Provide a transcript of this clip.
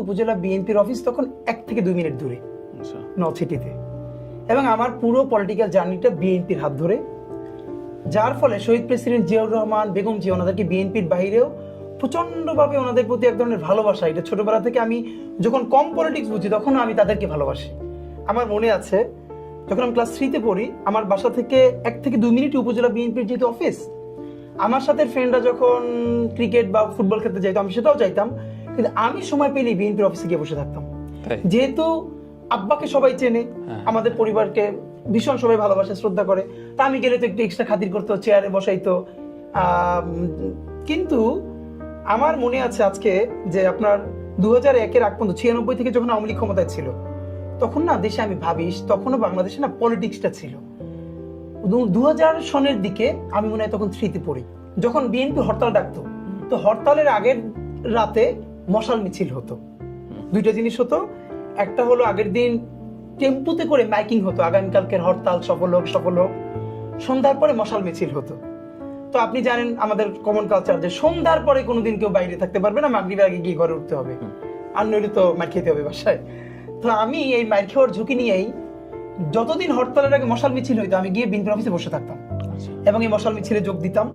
উপজেলা বিএনপির অফিস তখন 1 থেকে 2 মিনিট দূরে নর্থ সিটিতে, এবং আমার পুরো পলিটিক্যাল জার্নিটা বিএনপির হাত ধরে, যার ফলে শহীদ প্রেসিডেন্ট জিয়াউর রহমান, বেগম জিয়া ওনাদেরকে বিএনপির বাইরেও প্রচন্ডভাবে ওনাদের প্রতি এক ধরনের ভালোবাসা, এটা ছোটবেলা থেকে আমি যখন কম পলিটিক্স বুঝি তখনও আমি তাদেরকে ভালোবাসি। আমার মনে আছে যখন আমি ক্লাস 3-তে পড়ি, আমার বাসা থেকে 1 থেকে 2 মিনিট উপজেলা বিএনপির যেহেতু অফিস, আমার সাথে ফ্রেন্ডরা যখন ক্রিকেট বা ফুটবল খেলতে যাইতো আমি সেটাও চাইতাম, কিন্তু আমি সময় পেলেই বিএনপির অফিসে গিয়ে বসে থাকতাম। যেহেতু আব্বাকে সবাই চেনে, আমাদের পরিবারকে ভীষণ সবাই ভালোবাসে, শ্রদ্ধা করে, তা আমি গেলে তো একটু এক্সট্রা খাতির করতো, চেয়ারে বসাইতো। কিন্তু আমার মনে আছে আজকে যে আপনার 2001-এর আগ পর্যন্ত 96 থেকে যখন আওয়ামী লীগ ক্ষমতায় ছিল, তখন না দেশে আমি ভাবি তখনও বাংলাদেশে না পলিটিক্সটা ছিল। 2000 সনের দিকে আমি মনে হয় তখন 3-তে পড়ি, যখন বিএনপি হরতাল ডাকতো, তো হরতালের আগের রাতে মশাল মিছিল হতো। দুইটা জিনিস হতো, একটা হলো আগের দিন টেম্পুতে করে মাইকিং হতো, আগামীকালকের হরতাল সফল হোক সফল হোক, সন্ধ্যার পরে মশাল মিছিল হতো। তো আপনি জানেন আমাদের কমন কালচার যে সন্ধ্যার পরে কোনোদিন কেউ বাইরে থাকতে পারবে না, মাগরিবের আগে গিয়ে ঘরে উঠতে হবে, আর নইলে তো মার খেতে হবে বাসায়। তো আমি এই মার খাওয়ার ঝুঁকি নিয়েই যতদিন হরতালের আগে মশাল মিছিল হইতো আমি গিয়ে বিএনপির অফিসে বসে থাকতাম এবং এই মশাল মিছিলে যোগ দিতাম।